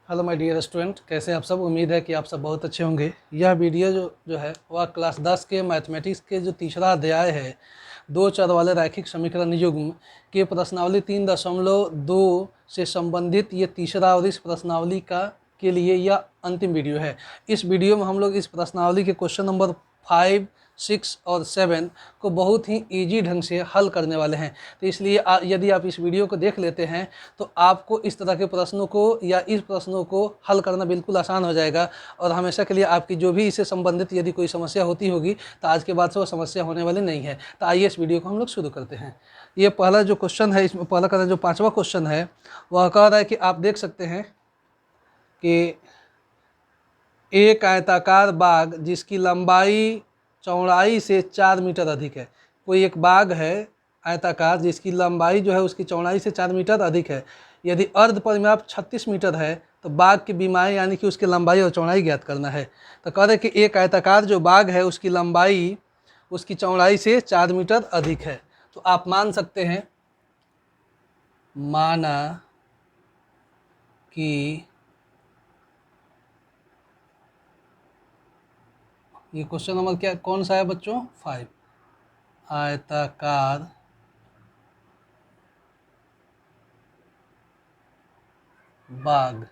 Hello my dear student, कैसे हैं आप सब। उम्मीद है कि आप सब बहुत अच्छे होंगे। यह वीडियो जो है वह क्लास 10 के मैथमेटिक्स के जो तीसरा अध्याय है, दो चर वाले रैखिक समीकरण युग्म के प्रश्नावली 3.2 से संबंधित ये तीसरा और इस प्रश्नावली के लिए यह अंतिम वीडियो है। इस वीडियो में हम लोग इस प्रश्नावली के क्वेश्चन नंबर 5, 6 और 7 को बहुत ही इजी ढंग से हल करने वाले हैं। तो इसलिए यदि आप इस वीडियो को देख लेते हैं तो आपको इस तरह के प्रश्नों को या इस प्रश्नों को हल करना बिल्कुल आसान हो जाएगा और हमेशा के लिए आपकी जो भी इससे संबंधित यदि कोई समस्या होती होगी तो आज के बाद से वो समस्या होने वाली नहीं है। तो आइए इस वीडियो को हम लोग शुरू करते हैं। ये पहला जो क्वेश्चन है, इसमें पहला का जो 5वां क्वेश्चन है वह कह रहा है कि आप देख सकते हैं कि एक आयताकार बाग जिसकी लंबाई चौड़ाई से 4 मीटर अधिक है। कोई एक बाग है आयताकार जिसकी लंबाई जो है उसकी चौड़ाई से 4 मीटर अधिक है। यदि अर्ध परिमाप 36 मीटर है तो बाग की बीमाएँ यानी कि उसकी लंबाई और चौड़ाई ज्ञात करना है। तो कह रहे कि एक आयताकार जो बाग है उसकी लंबाई उसकी चौड़ाई से 4 मीटर अधिक है। तो आप मान सकते हैं, माना कि ये क्वेश्चन नंबर क्या कौन सा है बच्चों? 5। आयताकार बाग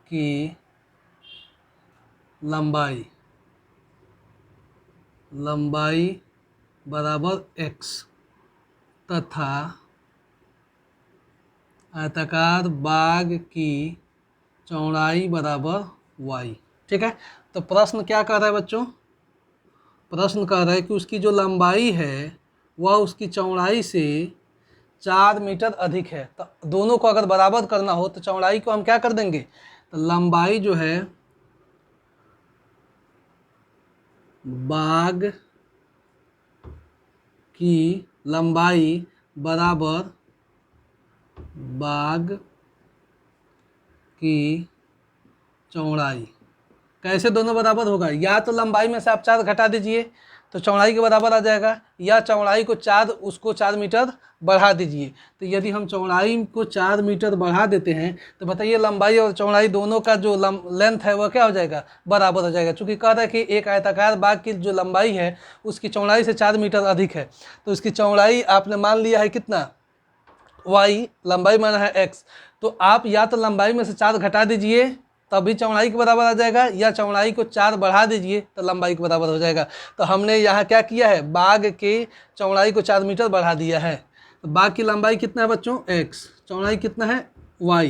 की लंबाई बराबर x तथा आयताकार बाग की चौड़ाई बराबर y। ठीक है। तो प्रश्न क्या कर रहा है बच्चों? प्रश्न कह रहा है कि उसकी जो लंबाई है वह उसकी चौड़ाई से 4 मीटर अधिक है। तो दोनों को अगर बराबर करना हो तो चौड़ाई को हम क्या कर देंगे, तो लंबाई जो है बाग की लंबाई बराबर बाग की चौड़ाई। कैसे दोनों बराबर होगा? या तो लंबाई में से आप 4 घटा दीजिए तो चौड़ाई के बराबर आ जाएगा, या चौड़ाई को 4 मीटर बढ़ा दीजिए। तो यदि हम चौड़ाई को 4 मीटर बढ़ा देते हैं तो बताइए लंबाई और चौड़ाई दोनों का जो लेंथ है वह क्या हो जाएगा? बराबर हो जाएगा। चूँकि कह रहा है कि एक आयताकार बाग की जो लंबाई है उसकी चौड़ाई से 4 मीटर अधिक है, तो उसकी चौड़ाई आपने मान लिया है कितना? y, लंबाई माना है x। तो आप या तो लंबाई में से 4 घटा दीजिए तभी चौड़ाई के बराबर आ जाएगा, या चौड़ाई को 4 बढ़ा दीजिए तो लंबाई के बराबर हो जाएगा। तो हमने यहाँ क्या किया है, बाग के चौड़ाई को 4 मीटर बढ़ा दिया है। तो बाग की लंबाई कितना है बच्चों? x, चौड़ाई कितना है? y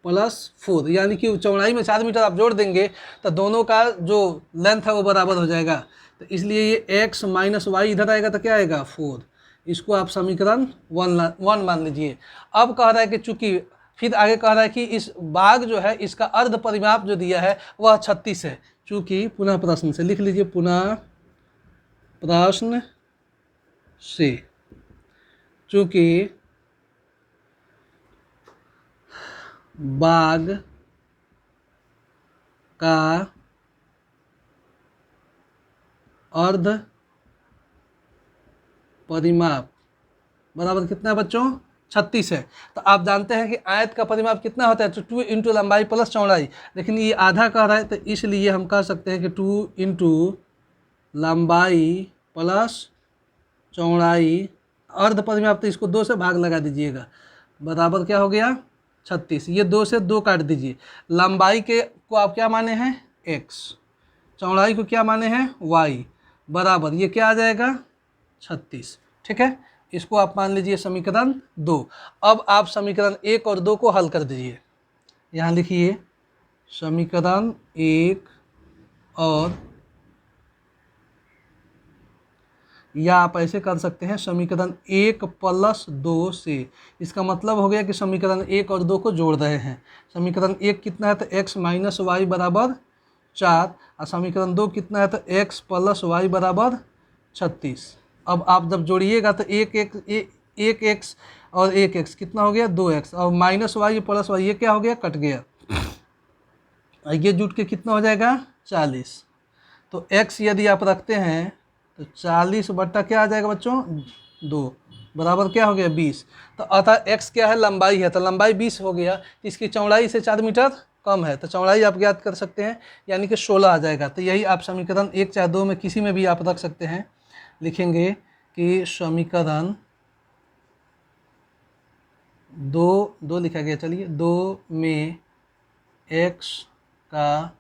प्लस 4, यानी कि चौड़ाई में 4 मीटर आप जोड़ देंगे तो दोनों का जो लेंथ है वो बराबर हो जाएगा। तो इसलिए ये x माइनस वाई इधर आएगा तो क्या आएगा? 4। इसको आप समीकरण 1 मान लीजिए। अब कह रहा है कि चूंकि फिर आगे कह रहा है कि इस बाग जो है इसका अर्ध परिमाप जो दिया है वह 36 है। चूंकि पुनः प्रश्न से लिख लीजिए, पुनः प्रश्न से चूंकि बाग का अर्ध परिमाप बराबर कितना है बच्चों? 36 है। तो आप जानते हैं कि आयत का परिमाप कितना होता है? तो 2 इंटू लंबाई प्लस चौड़ाई, लेकिन ये आधा कह रहा है तो इसलिए हम कह सकते हैं कि 2 इंटू लंबाई प्लस चौड़ाई, अर्ध परिमाप तो इसको 2 से भाग लगा दीजिएगा, बराबर क्या हो गया? 36। ये 2 से 2 काट दीजिए। लंबाई को आप क्या माने हैं? x, चौड़ाई को क्या माने हैं? y, बराबर ये क्या आ जाएगा? 36। ठीक है। इसको आप मान लीजिए समीकरण 2। अब आप समीकरण 1 और 2 को हल कर दीजिए। यहाँ लिखिए समीकरण 1 और, या आप ऐसे कर सकते हैं समीकरण 1 प्लस 2 से। इसका मतलब हो गया कि समीकरण 1 और 2 को जोड़ रहे हैं। समीकरण 1 कितना है? तो x माइनस वाई बराबर 4, और समीकरण 2 कितना है? तो x प्लस वाई बराबर 36। अब आप जब जोड़िएगा तो एक एक्स और एक एक्स कितना हो गया? 2x, और माइनस वाई प्लस वाई ये क्या हो गया? कट गया। ये जुट के कितना हो जाएगा? 40। तो x यदि आप रखते हैं तो 40 बट्टा क्या आ जाएगा बच्चों? 2 बराबर क्या हो गया 20। तो अतः x क्या है, लंबाई है, तो लंबाई 20 हो गया, इसकी चौड़ाई से 4 मीटर कम है, तो चौड़ाई आप ज्ञात कर सकते हैं, यानी कि 16 आ जाएगा। तो यही आप समीकरण 1 चाहे 2 में किसी में भी आप रख सकते हैं। लिखेंगे कि समीकरण 2 लिखा गया, चलिए 2 में x का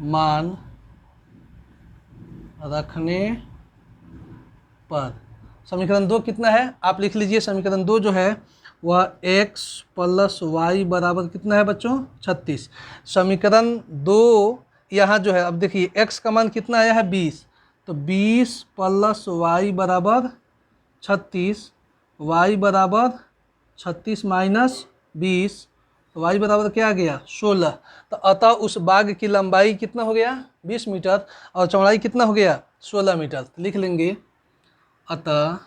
मान रखने पर समीकरण 2 कितना है, आप लिख लीजिए। समीकरण 2 जो है वह x प्लस वाई बराबर कितना है बच्चों, 36। समीकरण 2 यहाँ जो है, अब देखिए x का मान कितना आया है 20, तो 20 प्लस वाई बराबर 36, वाई बराबर 36 माइनस 20, तो वाई बराबर क्या आ गया 16। तो अतः उस बाग की लंबाई कितना हो गया 20 मीटर और चौड़ाई कितना हो गया 16 मीटर। तो लिख लेंगे अतः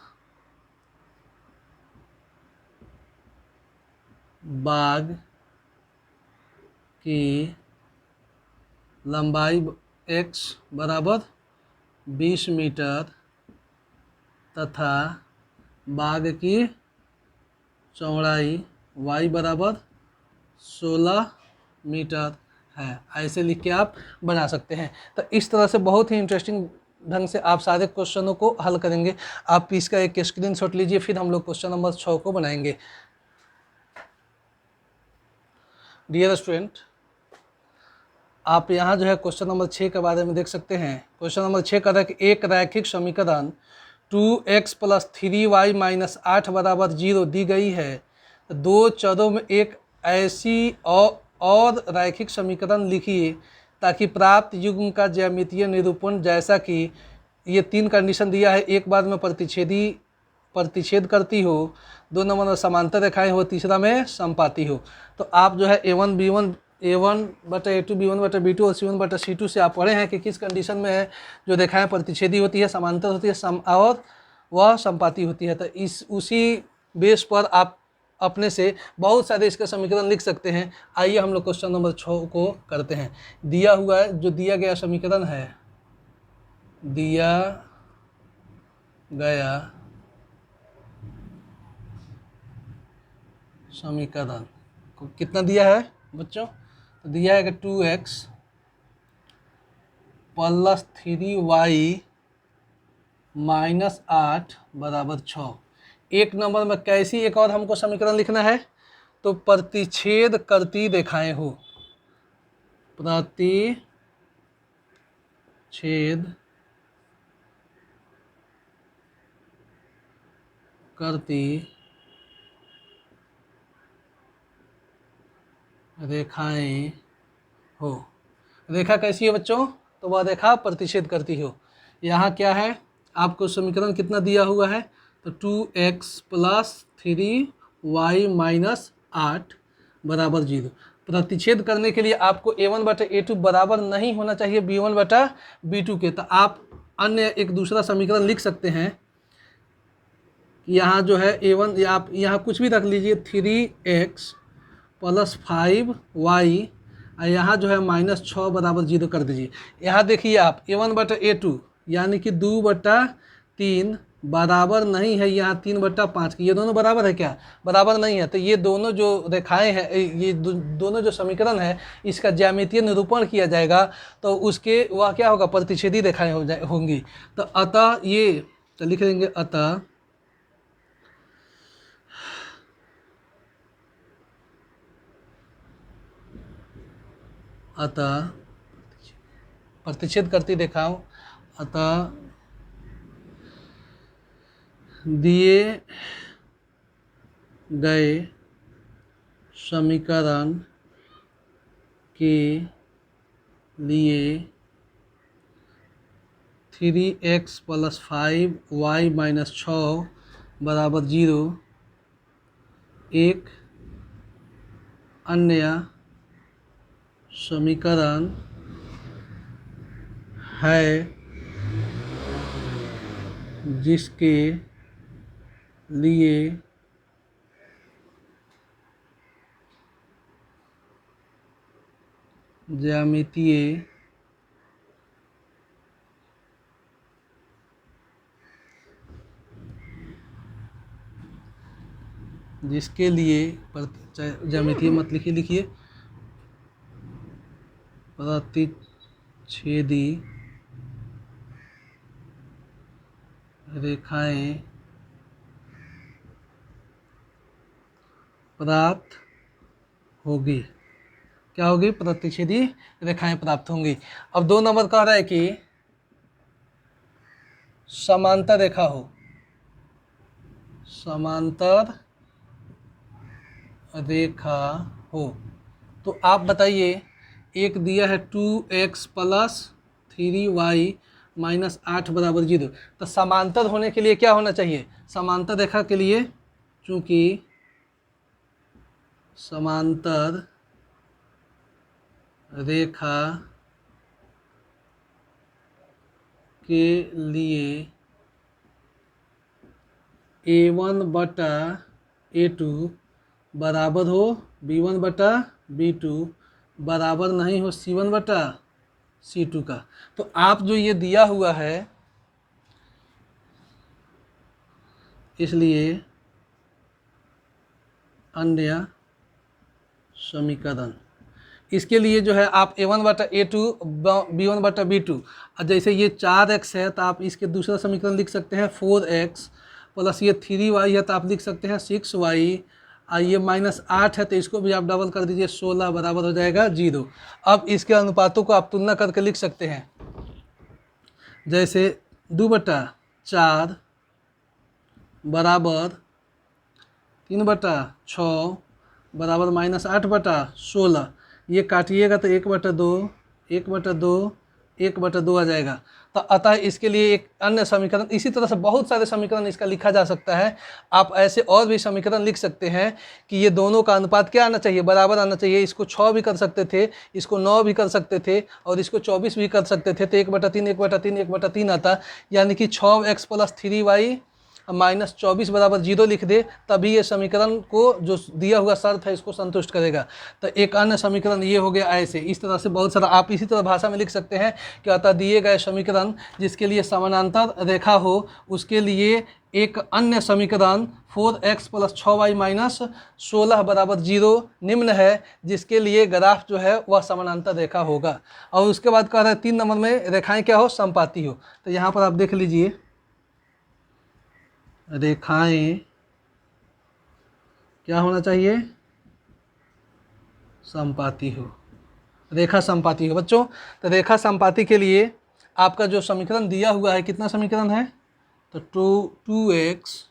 बाग की लंबाई x बराबर 20 मीटर तथा बाग की चौड़ाई y बराबर 16 मीटर है। ऐसे लिख के आप बना सकते हैं। तो इस तरह से बहुत ही इंटरेस्टिंग ढंग से आप सारे क्वेश्चनों को हल करेंगे। आप इसका एक स्क्रीनशॉट लीजिए, फिर हम लोग क्वेश्चन नंबर 6 को बनाएंगे। डियर स्टूडेंट, आप यहाँ जो है क्वेश्चन नंबर 6 के बारे में देख सकते हैं। क्वेश्चन नंबर 6 का है एक रैखिक समीकरण 2x प्लस 3y माइनस 8 बराबर 0 दी गई है। दो चरों में एक ऐसी और रैखिक समीकरण लिखिए ताकि प्राप्त युग्म का ज्यामितीय निरूपण, जैसा कि ये 3 कंडीशन दिया है, एक बार में प्रतिच्छेद करती हो, 2 नंबर में समांतर रेखाएं हो, तीसरा में समपाती हो। तो आप जो है A1/A2 B1/B2 और C1/C2 से आप पढ़े हैं कि किस कंडीशन में है जो रेखाएं प्रतिच्छेदी होती है, समांतर होती है और वह समपाती होती है। तो उसी बेस पर आप अपने से बहुत सारे इसके समीकरण लिख सकते हैं। आइए हम लोग क्वेश्चन नंबर 6 को करते हैं। दिया हुआ है, जो दिया गया समीकरण है, दिया गया समीकरण को कितना दिया है बच्चों, तो दिया है कि 2x प्लस 3y माइनस 8 बराबर 6। एक नंबर में कैसी एक और हमको समीकरण लिखना है, तो प्रतिच्छेद करती रेखाएं हो, प्रतिच्छेद करती रेखाएं हो। रेखा कैसी है बच्चों, तो वह रेखा प्रतिच्छेद करती हो। यहाँ क्या है, आपको समीकरण कितना दिया हुआ है, तो 2x प्लस 3y माइनस 8 बराबर 0। प्रतिच्छेद करने के लिए आपको A1/A2 बराबर नहीं होना चाहिए B1/B2 के। तो आप अन्य एक दूसरा समीकरण लिख सकते हैं। यहाँ जो है A1, आप यहाँ कुछ भी रख लीजिए, 3x प्लस 5y, और यहाँ जो है माइनस 6 बराबर 0 कर दीजिए। यहाँ देखिए आप A1/A2 यानी कि 2/3 बराबर नहीं है यहाँ 3/5 की, ये दोनों बराबर है क्या, बराबर नहीं है। तो ये दोनों जो रेखाएं हैं, ये दोनों जो समीकरण है, इसका ज्यामितीय निरूपण किया जाएगा तो उसके वह क्या होगा, प्रतिच्छेदी रेखाएं होंगी। तो अतः ये, तो लिख देंगे अतः प्रतिच्छेद करती रेखाओं, अतः दिए गए समीकरण के लिए 3x प्लस 5y माइनस 6 बराबर 0 एक अन्य समीकरण है जिसके लिए ज्यामितीय जिसके लिए ज्यामितीय मत लिखिए प्रतिच्छेदी रेखाएं प्राप्त होगी। क्या होगी? प्रतिच्छेदी रेखाएं प्राप्त होंगी। अब 2 नंबर कह रहा है कि समांतर रेखा हो, समांतर रेखा हो। तो आप बताइए, एक दिया है 2x + 3y - 8 = 0। तो समांतर होने के लिए क्या होना चाहिए? समांतर रेखा के लिए, चूंकि समांतर रेखा के लिए a1/a2 बराबर हो b1/b2 बराबर नहीं हो c1/c2 का। तो आप जो ये दिया हुआ है, इसलिए अन्य समीकरण, इसके लिए जो है आप a1/a2 b1/b2, जैसे ये 4x है तो आप इसके दूसरा समीकरण लिख सकते हैं 4x प्लस ये 3y है तो आप लिख सकते हैं 6y, और ये -8 है तो इसको भी आप डबल कर दीजिए 16 बराबर हो जाएगा 0। अब इसके अनुपातों को आप तुलना करके लिख सकते हैं, जैसे 2/4 बराबर 3/6 बराबर -8/16। ये काटिएगा तो 1/2 1/2 1/2 आ जाएगा। तो अतः इसके लिए एक अन्य समीकरण, इसी तरह से बहुत सारे समीकरण इसका लिखा जा सकता है। आप ऐसे और भी समीकरण लिख सकते हैं कि ये दोनों का अनुपात क्या आना चाहिए? बराबर आना चाहिए। इसको 6 भी कर सकते थे, इसको 9 भी कर सकते थे, और इसको 24 भी कर सकते थे, तो 1/3 1/3 1/3 आता। यानी कि 6x + 3y -24 बराबर 0 लिख दे, तभी ये समीकरण को जो दिया हुआ शर्त है इसको संतुष्ट करेगा। तो एक अन्य समीकरण ये हो गया ऐसे। इस तरह से बहुत सारा आप इसी तरह भाषा में लिख सकते हैं कि अतः दिए गए समीकरण जिसके लिए समानांतर रेखा हो, उसके लिए एक अन्य समीकरण 4x + 6y - 16 बराबर 0 निम्न है, जिसके लिए ग्राफ जो है वह समानांतर रेखा होगा। और उसके बाद कह रहा है 3 नंबर में रेखाएं क्या हो? समपाती हो। तो यहाँ पर आप देख लीजिए, रेखाएं क्या होना चाहिए? समपाती हो, रेखा समपाती हो बच्चों। तो रेखा समपाती के लिए आपका जो समीकरण दिया हुआ है, कितना समीकरण है? तो 2x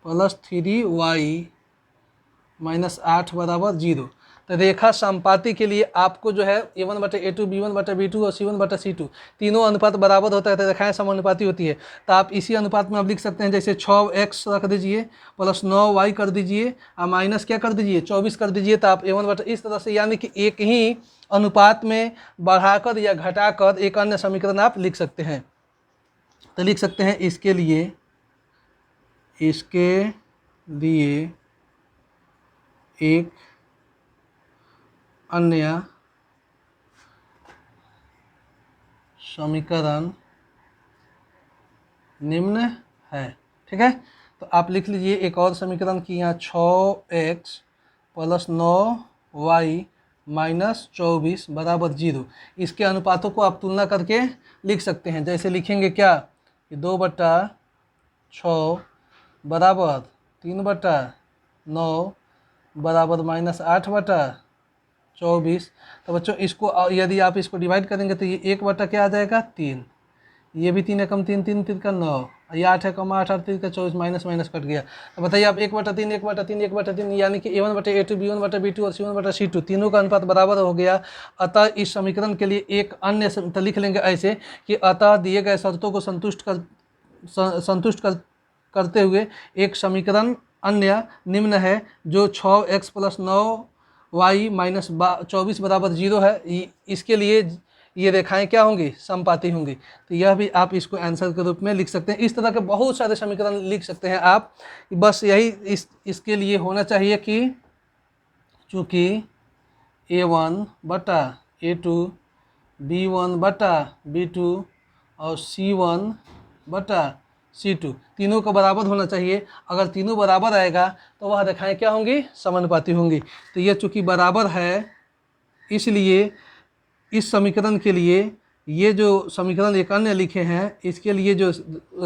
+ 3y - 8 बराबर 0। तो रेखा समपाती के लिए आपको जो है a1/a2 b1/b2 और c1/c2 तीनों अनुपात बराबर होता है, तो रेखाएं समानुपाती होती है। तो आप इसी अनुपात में आप लिख सकते हैं, जैसे 6x रख दीजिए प्लस 9y कर दीजिए और माइनस क्या कर दीजिए 24 कर दीजिए, तो आप a1/, इस तरह से, यानी कि एक ही अनुपात में बढ़ाकर या घटाकर एक अन्य समीकरण आप लिख सकते हैं। तो लिख सकते हैं इसके लिए एक अन्य समीकरण निम्न है। ठीक है, तो आप लिख लीजिए एक और समीकरण की यहाँ 6x + 9y - 24 बराबर 0। इसके अनुपातों को आप तुलना करके लिख सकते हैं। जैसे लिखेंगे क्या कि 2/6 बराबर 3/9 बराबर -8/24। तो बच्चों इसको यदि आप इसको डिवाइड करेंगे तो ये 1 क्या आ जाएगा 3, ये भी 3 एकम 3 3 3 का 9, ये 8 एकम 8 8 3 का 24, माइनस माइनस कट गया। तो बताइए आप 1/3 1/3 1/3, यानी कि a1/a2 b1/b2 और c1/c2 तीनों का अनुपात बराबर हो गया। अतः इस समीकरण के लिए एक अन्य तो लिख लेंगे ऐसे कि अतः दिए गए शर्तों को संतुष्ट करते हुए एक समीकरण अन्य निम्न है, जो 6x + 9y - 24 बराबर 0 है। इसके लिए ये रेखाएं क्या होंगी? समपाती होंगी। तो यह भी आप इसको आंसर के रूप में लिख सकते हैं। इस तरह के बहुत सारे समीकरण लिख सकते हैं आप। बस यही इसके लिए होना चाहिए कि चूँकि a1/a2 b1/b2 और c1/c2 C2, तीनों का बराबर होना चाहिए। अगर तीनों बराबर आएगा तो वह रेखाएं क्या होंगी, समानुपाती होंगी। तो ये चूँकि बराबर है, इसलिए इस समीकरण के लिए ये जो समीकरण एक अन्य लिखे हैं, इसके लिए जो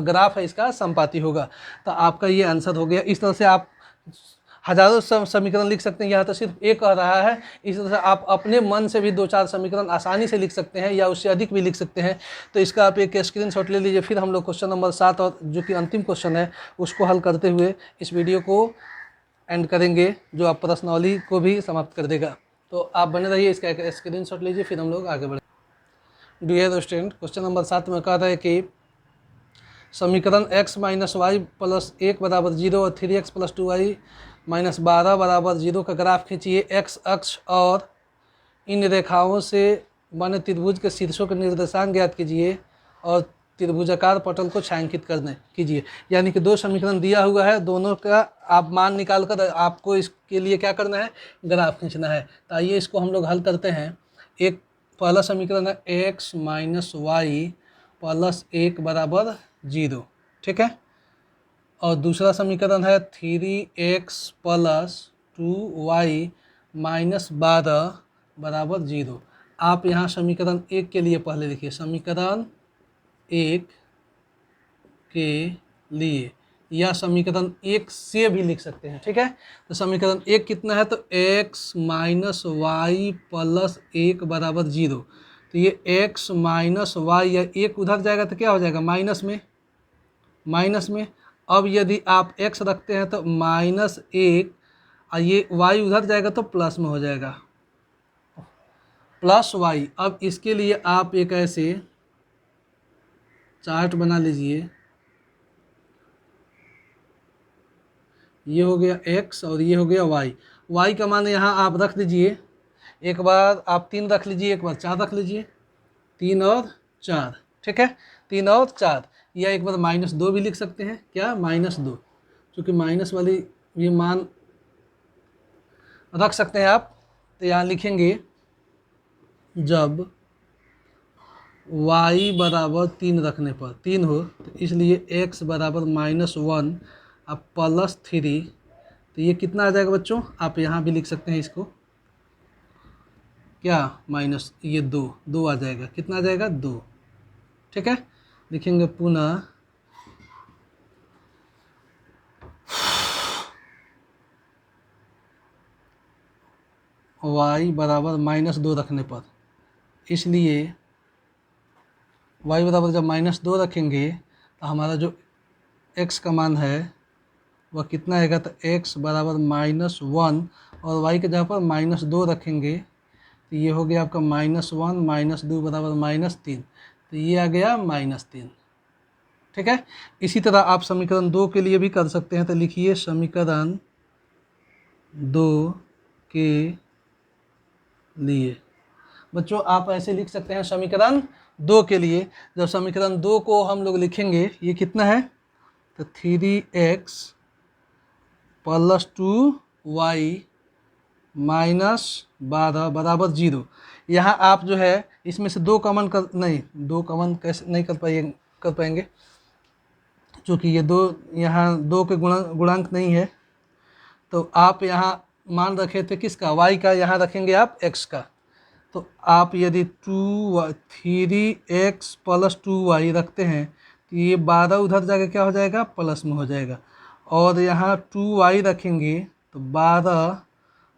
ग्राफ है इसका समपाती होगा। तो आपका ये आंसर हो गया। इस तरह से आप हजारों समीकरण लिख सकते हैं, यहाँ तो सिर्फ एक कह रहा है। इस तरह से आप अपने मन से भी 2-4 समीकरण आसानी से लिख सकते हैं या उससे अधिक भी लिख सकते हैं। तो इसका आप एक स्क्रीनशॉट ले लीजिए। फिर हम लोग क्वेश्चन नंबर 7 और जो कि अंतिम क्वेश्चन है उसको हल करते हुए इस वीडियो को एंड करेंगे, जो आप प्रश्नावली को भी समाप्त कर देगा। तो आप बने रहिए, इसका एक स्क्रीनशॉट लीजिए, फिर हम लोग आगे बढ़े। डियर स्टूडेंट, क्वेश्चन नंबर 7 में कहा था कि समीकरण x माइनस वाई प्लस 1 बराबर 0 और 3x प्लस 2y माइनस 12 बराबर 0 का ग्राफ खींचिए। x अक्ष और इन रेखाओं से बने त्रिभुज के शीर्षों के निर्देशांक ज्ञात कीजिए और त्रिभुजाकार पटल को छायांकित करने कीजिए। यानी कि 2 समीकरण दिया हुआ है, दोनों का आप मान निकाल कर आपको इसके लिए क्या करना है, ग्राफ खींचना है। तो आइए इसको हम लोग हल करते हैं। एक पहला समीकरण है x माइनस वाई प्लस 1 बराबर 0, ठीक है। और दूसरा समीकरण है 3x प्लस 2y माइनस 12 बराबर 0। आप यहाँ समीकरण 1 के लिए पहले लिखिए, समीकरण 1 के लिए, या समीकरण 1 से भी लिख सकते हैं, ठीक है। तो समीकरण 1 कितना है, तो x माइनस वाई प्लस 1 बराबर 0। तो ये x माइनस वाई, या 1 उधर जाएगा तो क्या हो जाएगा, माइनस में, माइनस में। अब यदि आप x रखते हैं तो -1, और ये y उधर जाएगा तो प्लस में हो जाएगा, प्लस y। अब इसके लिए आप एक ऐसे चार्ट बना लीजिए, ये हो गया x और ये हो गया y। y का मान यहाँ आप रख दीजिए, एक बार आप 3 रख लीजिए, एक बार 4 रख लीजिए, 3 और 4, ठीक है, 3 और 4। या एक बार -2 भी लिख सकते हैं, क्या, -2, क्योंकि माइनस वाली ये मान रख सकते हैं आप। तो यहाँ लिखेंगे जब y बराबर 3 रखने पर 3 हो, तो इसलिए x बराबर -1 अब प्लस 3, तो ये कितना आ जाएगा बच्चों, आप यहाँ भी लिख सकते हैं इसको, क्या, माइनस ये 2 आ जाएगा, कितना आ जाएगा, 2, ठीक है। लिखेंगे पुनः y बराबर -2 रखने पर, इसलिए y बराबर जब -2 रखेंगे तो हमारा जो x का मान है वह कितना आएगा, तो x बराबर -1, और y के जगह पर -2 रखेंगे तो ये हो गया आपका -1 -2 बराबर -3, तो ये आ गया -3, ठीक है। इसी तरह आप समीकरण 2 के लिए भी कर सकते हैं। तो लिखिए समीकरण 2 के लिए, बच्चों आप ऐसे लिख सकते हैं समीकरण 2 के लिए। जब समीकरण 2 को हम लोग लिखेंगे, ये कितना है, तो 3x प्लस 2y माइनस 12 बराबर 0। यहाँ आप जो है इसमें से 2 कॉमन कर, नहीं 2 कॉमन कैसे नहीं कर पाएंगे, क्योंकि ये 2 यहाँ 2 के गुणांक नहीं है। तो आप यहाँ मान रखे थे किसका, y का, यहाँ रखेंगे आप x का। तो आप यदि 3x प्लस 2y रखते हैं तो ये 12 उधर जाके क्या हो जाएगा, प्लस में हो जाएगा। और यहाँ 2y रखेंगे तो 12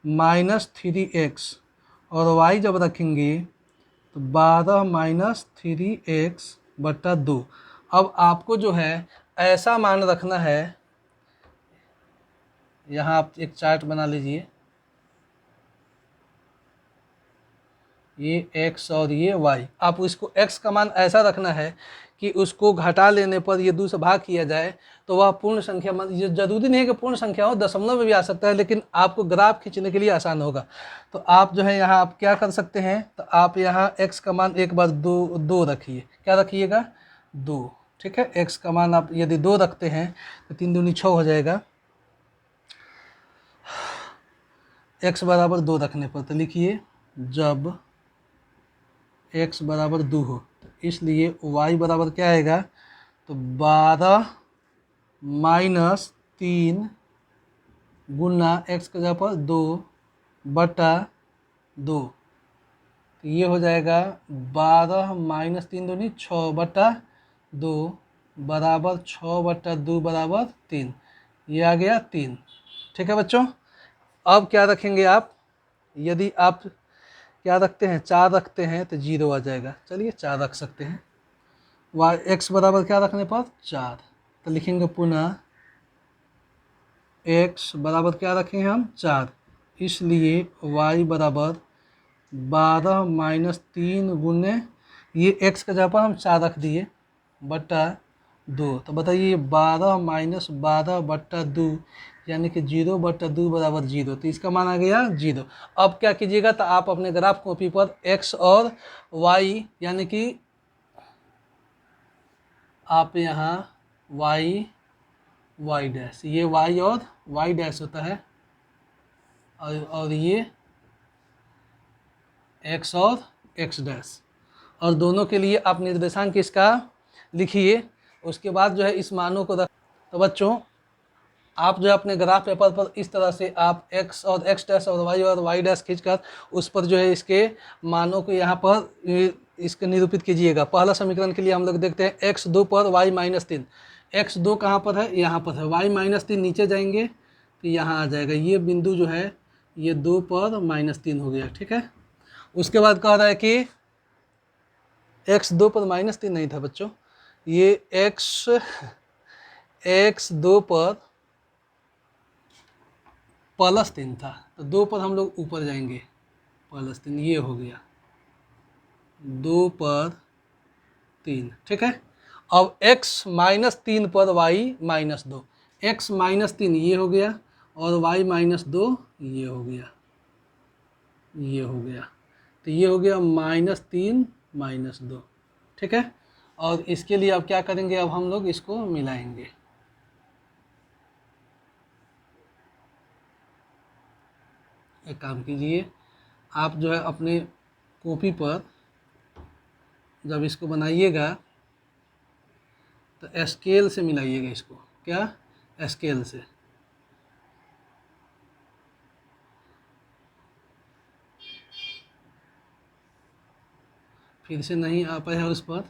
माइनस 3x, और y जब रखेंगे तो 12 माइनस 3x बटा 2। अब आपको जो है ऐसा मान रखना है, यहाँ आप एक चार्ट बना लीजिए, ये x और ये y। आप इसको x का मान ऐसा रखना है कि उसको घटा लेने पर ये 2 से भाग किया जाए तो वह पूर्ण संख्या, ये जरूरी नहीं है कि पूर्ण संख्या हो, दशमलव में भी आ सकता है, लेकिन आपको ग्राफ खींचने के लिए आसान होगा। तो आप जो है यहाँ आप क्या कर सकते हैं, तो आप यहाँ x का मान एक बार 2 रखिए, क्या रखिएगा, 2, ठीक है। x का मान आप यदि 2 रखते हैं तो 3 दूनी 6 हो जाएगा, x बराबर 2 रखने पर। तो लिखिए जब x बराबर 2 हो, तो इसलिए y बराबर क्या आएगा, तो 12 -3 गुना x की जगह पर 2/2, तो ये हो जाएगा 12 - 3 दूनी 6/2 बराबर 6/2 बराबर 3, ये आ गया 3। ठीक है बच्चों, अब क्या रखेंगे आप, यदि आप क्या रखते हैं 4 रखते हैं तो 0 आ जाएगा। चलिए 4 रख सकते हैं, y x बराबर क्या रखने पर 4, तो लिखेंगे पुनः x बराबर क्या रखेंगे हम 4, इसलिए y बराबर 12 - 3 गुने ये x का जगह पर हम 4 रख दिए बटा 2, तो बताइए 12 - 12/2 यानी कि 0/2 बराबर 0, तो इसका मान आ गया 0। अब क्या कीजिएगा, तो आप अपने ग्राफ कॉपी पर x और y यानी कि आप यहाँ y डैश, ये y और y डैश होता है, और ये x और x डैश, और दोनों के लिए आप निर्देशांक इसका लिखिए। उसके बाद जो है इस मानों को रख, तो बच्चों आप जो है अपने ग्राफ पेपर पर इस तरह से आप x और x डैश और y डैश खींचकर उस पर जो है इसके मानों को यहाँ पर इसके निरूपित कीजिएगा। पहला समीकरण के लिए हम लोग देखते हैं x2 पर y - 3, x2 कहाँ पर है, यहाँ पर है, y - 3 नीचे जाएंगे तो यहाँ आ जाएगा, ये बिंदु जो है ये 2 पर -3 हो गया। ठीक है, उसके बाद कह रहा है कि x2 पर -3 नहीं था बच्चों, ये x2 पर +3 था, तो 2 पर हम लोग ऊपर जाएंगे, +3 ये हो गया 2 पर 3। ठीक है, अब x - 3 पर y - 2, x - 3 ये हो गया और y - 2 ये हो गया, ये हो गया, तो ये हो गया -3 - 2। ठीक है, और इसके लिए अब क्या करेंगे, अब हम लोग इसको मिलाएंगे। एक काम कीजिए, आप जो है अपने कॉपी पर जब इसको बनाइएगा तो स्केल से मिलाइएगा इसको, क्या स्केल से। फिर से नहीं आ पाया उस पर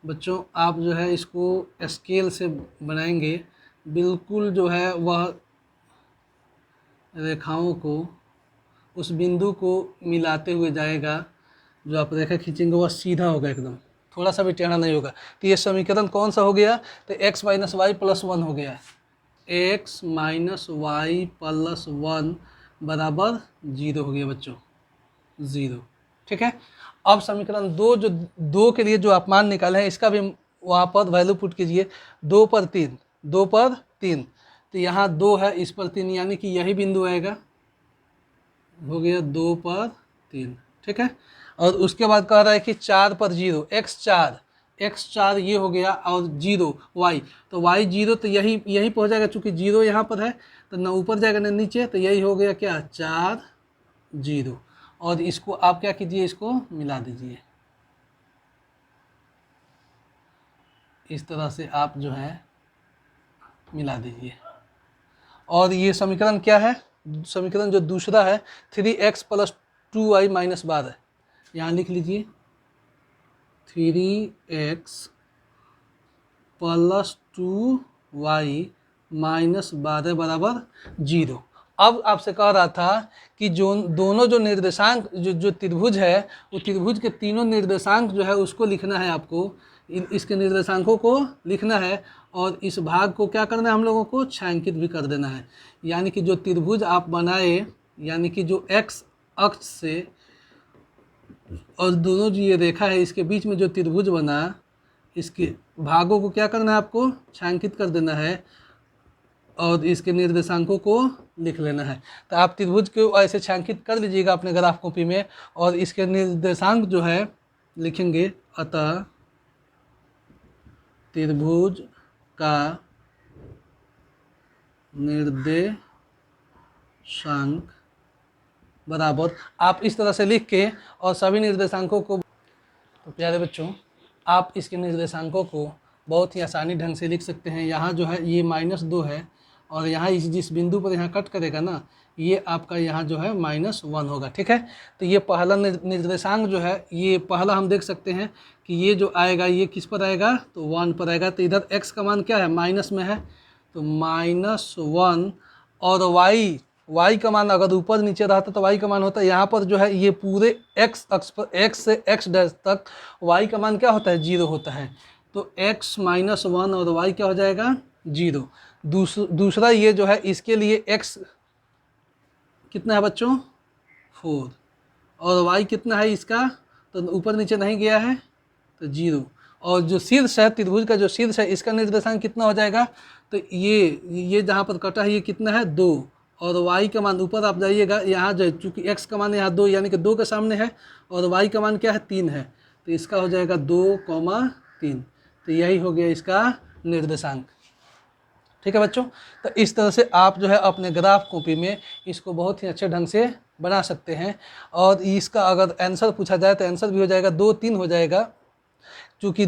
बच्चों, आप जो है इसको स्केल से बनाएंगे, बिल्कुल जो है वह रेखाओं को उस बिंदु को मिलाते हुए जाएगा, जो आप रेखा खींचेंगे वह सीधा होगा एकदम, थोड़ा सा भी टेढ़ा नहीं होगा। तो ये समीकरण कौन सा हो गया, तो x - y + 1 हो गया, x - y + 1 बराबर 0 हो गया बच्चों, 0। ठीक है, अब समीकरण 2 जो 2 के लिए जो आप मान निकाले हैं इसका भी वहाँ पर वैल्यू पुट कीजिए, 2 पर 3, 2 पर 3, तो यहाँ 2 है, इस पर 3 यानी कि यही बिंदु आएगा, हो गया 2 पर 3। ठीक है, और उसके बाद कह रहा है कि 4 पर 0, x4 ये हो गया, और 0 y, तो y 0 तो यही पहुँच जाएगा, चूँकि 0 यहाँ पर है तो न ऊपर जाएगा न नीचे, तो यही हो गया क्या 4 0, और इसको आप क्या कीजिए, इसको मिला दीजिए, इस तरह से आप जो है मिला दीजिए। और ये समीकरण क्या है, समीकरण जो दूसरा है 3x + 2y - 12, यहाँ लिख लीजिए 3x + 2y - 12 बराबर 0। अब आपसे कह रहा था कि जो दोनों जो निर्देशांक जो त्रिभुज है, वो त्रिभुज के तीनों निर्देशांक जो है उसको लिखना है आपको, इसके निर्देशांकों को लिखना है, और इस भाग को क्या करना है हम लोगों को छायांकित भी कर देना है। यानी कि जो त्रिभुज आप बनाए, यानी कि जो x अक्ष से और दोनों जो ये रेखा है इसके बीच में जो त्रिभुज बना, इसके भागों को क्या करना है आपको छायांकित कर देना है, और इसके निर्देशांकों को लिख लेना है। तो आप त्रिभुज को ऐसे छायांकित कर लीजिएगा अपने ग्राफ कॉपी में, और इसके निर्देशांक जो है लिखेंगे, अतः त्रिभुज का निर्देशांक बराबर, आप इस तरह से लिख के और सभी निर्देशांकों को, तो प्यारे बच्चों आप इसके निर्देशांकों को बहुत ही आसानी ढंग से लिख सकते हैं। यहाँ जो है ये -2 है और यहाँ इस जिस बिंदु पर यहाँ कट करेगा ना, ये आपका यहाँ जो है -1 होगा। ठीक है, तो ये पहला निर्देशांक जो है, ये पहला हम देख सकते हैं कि ये जो आएगा ये किस पर आएगा, तो 1 पर आएगा। तो इधर x का मान क्या है, माइनस में है, तो -1, और y का मान अगर ऊपर नीचे रहता तो y का मान होता है, यहाँ पर जो है ये पूरे x अक्ष पर x से x डैश तक y का मान क्या होता है, 0 होता है। तो x -1 और y क्या हो जाएगा, 0। दूसरा ये जो है इसके लिए x कितना है बच्चों, 4, और y कितना है इसका, तो ऊपर नीचे नहीं गया है तो 0। और जो शीर्ष है, त्रिभुज का जो शीर्ष है, इसका निर्देशांक कितना हो जाएगा, तो ये जहाँ पर कटा है ये कितना है, 2, और y का मान ऊपर आप जाइएगा, यहाँ जो चूँकि x का मान यहाँ 2 यानी कि 2 के सामने है, और y का मान क्या है, 3 है, तो इसका हो जाएगा 2,3। तो यही हो गया इसका निर्देशांक। ठीक है बच्चों, तो इस तरह से आप जो है अपने ग्राफ कॉपी में इसको बहुत ही अच्छे ढंग से बना सकते हैं। और इसका अगर आंसर पूछा जाए तो आंसर भी हो जाएगा 2, 3 हो जाएगा, क्योंकि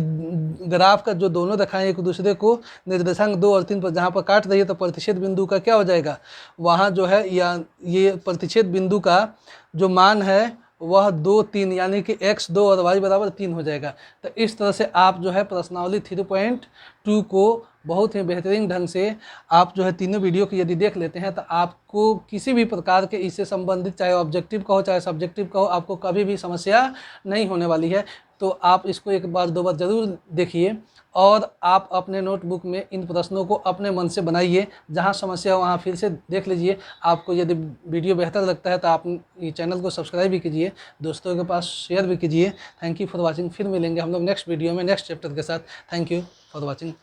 ग्राफ का जो दोनों दिखाएं एक दूसरे को निर्देशांक 2 और 3 पर जहाँ पर काट रही है, तो प्रतिच्छेद बिंदु का क्या हो जाएगा, वहाँ जो है या ये प्रतिच्छेद बिंदु का जो मान है वह 2, 3 यानी कि x 2 और y बराबर 3 हो जाएगा। तो इस तरह से आप जो है प्रश्नावली 3.2 को बहुत ही बेहतरीन ढंग से आप जो है तीनों वीडियो की यदि देख लेते हैं तो आपको किसी भी प्रकार के इससे संबंधित, चाहे ऑब्जेक्टिव का हो चाहे सब्जेक्टिव का हो, आपको कभी भी समस्या नहीं होने वाली है। तो आप इसको एक बार 2 बार ज़रूर देखिए और आप अपने नोटबुक में इन प्रश्नों को अपने मन से बनाइए, जहां समस्या वहां फिर से देख लीजिए। आपको यदि वीडियो बेहतर लगता है तो आप ये चैनल को सब्सक्राइब भी कीजिए, दोस्तों के पास शेयर भी कीजिए। Thank you for watching. फिर मिलेंगे हम लोग नेक्स्ट वीडियो में नेक्स्ट चैप्टर के साथ। Thank you for watching.